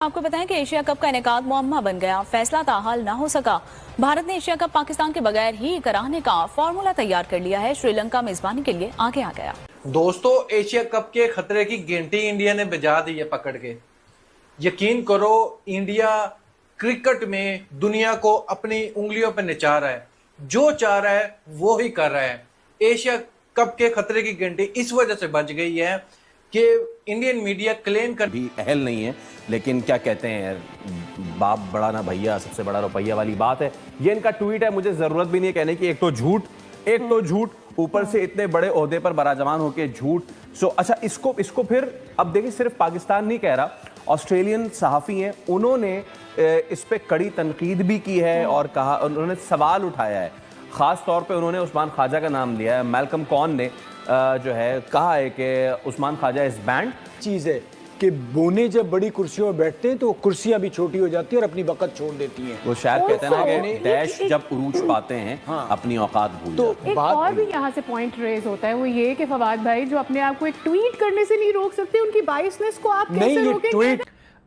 आपको बताएं कि एशिया कप का इनेकाद मुअम्मा बन गया। फैसला ताहाल ना हो सका। भारत ने एशिया कप पाकिस्तान के बगैर ही कराने का फॉर्मूला तैयार कर लिया है। श्रीलंका मेजबानी के लिए आगे आ गया। दोस्तों, एशिया कप के खतरे की घंटी इंडिया ने बजा दी है पकड़ के। यकीन करो, इंडिया क्रिकेट में दुनिया को अपनी उंगलियों पर नचा रहा है। जो चाह रहा है वो ही कर रहा है। एशिया कप के खतरे की घंटी इस वजह से बज गई है कि इंडियन मीडिया क्लेम कर भी अहल नहीं है, लेकिन क्या कहते हैं, बाप बड़ा ना भैया, सबसे बड़ा रुपया वाली बात है। ये इनका ट्वीट है, मुझे जरूरत भी नहीं है कहने की। एक तो झूठ ऊपर से इतने बड़े ओहदे पर बराजमान होके झूठ। अच्छा, इसको फिर अब देखिए, सिर्फ पाकिस्तान नहीं कह रहा, ऑस्ट्रेलियन सहाफ़ी हैं, उन्होंने इस पे कड़ी तनकीद भी की है और कहा, उन्होंने सवाल उठाया है। ख़ास तौर पे उन्होंने उस्मान ख्वाजा का नाम लिया है। मैल्कम कॉन ने जो है कहा है कि उस्मान ख्वाजा इस बैंड चीज़ है कि बोने जब बड़ी कुर्सियों में बैठते हैं तो कुर्सियां भी छोटी हो जाती हैं और अपनी वक़्त छोड़ देती हैं। वो शायद कहते हैं ना कि डैश जब उरूज पाते हैं, हाँ, अपनी औकात भूल जाते हैं। एक और भी यहाँ से पॉइंट रेज होता है, वो ये कि फवाद भाई जो अपने आप को एक ट्वीट करने से नहीं रोक सकते, उनकी बाइसनेस को आप कैसे रोकेंगे?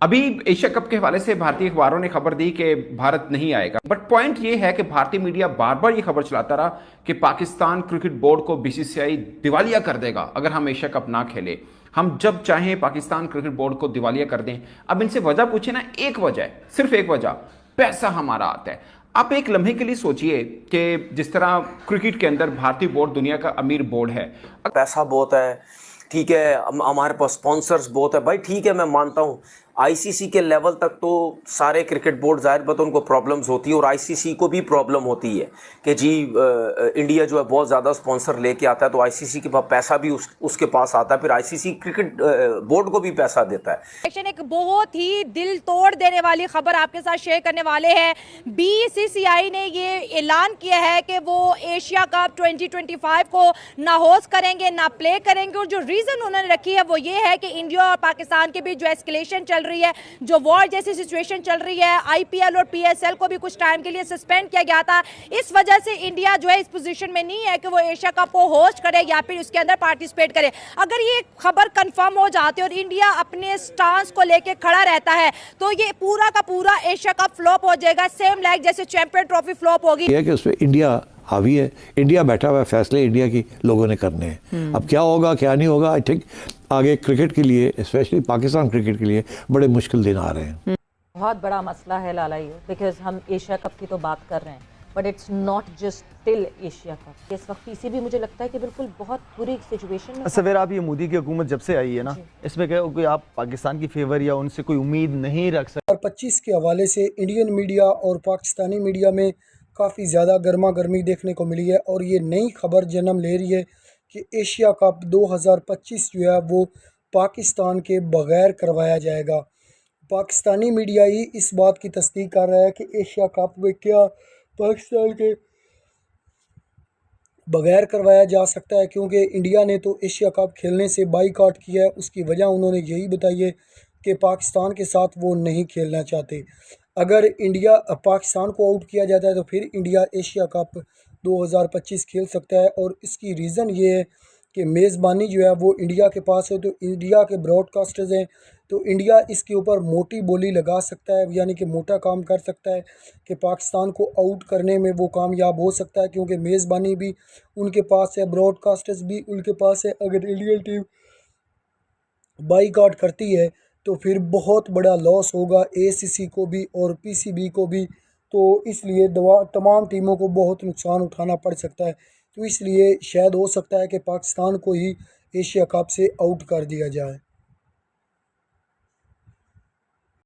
अभी एशिया कप के हवाले से भारतीय अखबारों ने खबर दी कि भारत नहीं आएगा, बट पॉइंट ये है कि भारतीय मीडिया बार बार ये खबर चलाता रहा कि पाकिस्तान क्रिकेट बोर्ड को बीसीसीआई दिवालिया कर देगा अगर हम एशिया कप ना खेले। हम जब चाहें पाकिस्तान क्रिकेट बोर्ड को दिवालिया कर दें। अब इनसे वजह पूछे ना, एक वजह है, सिर्फ एक वजह, पैसा हमारा आता है। आप एक लम्हे के लिए सोचिए कि जिस तरह क्रिकेट के अंदर भारतीय बोर्ड दुनिया का अमीर बोर्ड है, पैसा बहुत है, ठीक है, हमारे पास स्पॉन्सर्स बहुत है, भाई ठीक है, मैं मानता हूँ आईसीसी के लेवल तक तो सारे क्रिकेट बोर्ड जाहिर बात उनको प्रॉब्लम्स होती है और आईसीसी को भी प्रॉब्लम होती है कि जी इंडिया जो है बहुत ज़्यादा स्पॉन्सर लेके आता है, तो आईसीसी के पास पैसा भी उसके पास आता है, फिर आईसीसी क्रिकेट बोर्ड को भी पैसा देता है। एक बहुत ही दिल तोड़ देने वाली खबर आपके साथ शेयर करने वाले हैं। बीसीसीआई ने ये ऐलान किया है कि वो एशिया कप 2025 को ना होस्ट करेंगे ना प्ले करेंगे, और जो रीज़न उन्होंने रखी है वो ये है कि इंडिया और पाकिस्तान के बीच जो एस्केलेशन चल रही है, जो वॉर जैसी सिचुएशन चल रही है, आईपीएल और पीएसएल को भी कुछ टाइम के लिए सस्पेंड किया गया था, इस वजह से इंडिया जो है इस पोजीशन में नहीं है कि वो एशिया कप को होस्ट करे या फिर उसके अंदर पार्टिसिपेट करे। अगर ये खबर कंफर्म हो जाती है और इंडिया अपने स्टांस को लेके खड़ा रहता है तो ये पूरा का पूरा एशिया कप फ्लॉप हो जाएगा, सेम लाइक जैसे चैंपियन ट्रॉफी फ्लॉप होगी। कि उसमें इंडिया हावी है, इंडिया बैठा हुआ है, फैसले इंडिया की लोगों ने करने हैं। अब क्या होगा क्या नहीं होगा, आई थिंक आगे क्रिकेट के लिए, स्पेशली पाकिस्तान क्रिकेट के लिए बड़े मुश्किल दिन आ रहे हैं। बहुत बड़ा मसला है लाला ये, बिकॉज हम एशिया कप की तो बात कर रहे हैं, but it's not just till Asia cup. इस वक्त पीसीबी मुझे लगता है कि बिल्कुल बहुत बुरी सिचुएशन में। सवेरा, आप ये मोदी की हुकूमत जब से आई है ना, इसमें क्या कोई आप पाकिस्तान की फेवर या उनसे कोई उम्मीद नहीं रख सकते। 2025 के हवाले से इंडियन मीडिया और पाकिस्तानी मीडिया में काफ़ी ज़्यादा गर्मा गर्मी देखने को मिली है और ये नई खबर जन्म ले रही है कि एशिया कप 2025 जो है वो पाकिस्तान के बग़ैर करवाया जाएगा। पाकिस्तानी मीडिया ही इस बात की तस्दीक कर रहा है कि एशिया कप में क्या पाकिस्तान के बग़ैर करवाया जा सकता है, क्योंकि इंडिया ने तो एशिया कप खेलने से बाइकआउट किया है। उसकी वजह उन्होंने यही बताई है कि पाकिस्तान के साथ वो नहीं खेलना चाहते। अगर इंडिया पाकिस्तान को आउट किया जाता है तो फिर इंडिया एशिया कप 2025 खेल सकता है, और इसकी रीज़न ये है कि मेज़बानी जो है वो इंडिया के पास है, तो इंडिया के ब्रॉडकास्टर्स हैं, तो इंडिया इसके ऊपर मोटी बोली लगा सकता है, यानी कि मोटा काम कर सकता है कि पाकिस्तान को आउट करने में वो कामयाब हो सकता है, क्योंकि मेज़बानी भी उनके पास है, ब्रॉडकास्टर्स भी उनके पास है। अगर इंडियन टीम बाइकआउट करती है तो फिर बहुत बड़ा लॉस होगा एसीसी को भी और पीसीबी को भी, तो इसलिए तमाम टीमों को बहुत नुकसान उठाना पड़ सकता है। तो इसलिए शायद हो सकता है कि पाकिस्तान को ही एशिया कप से आउट कर दिया जाए।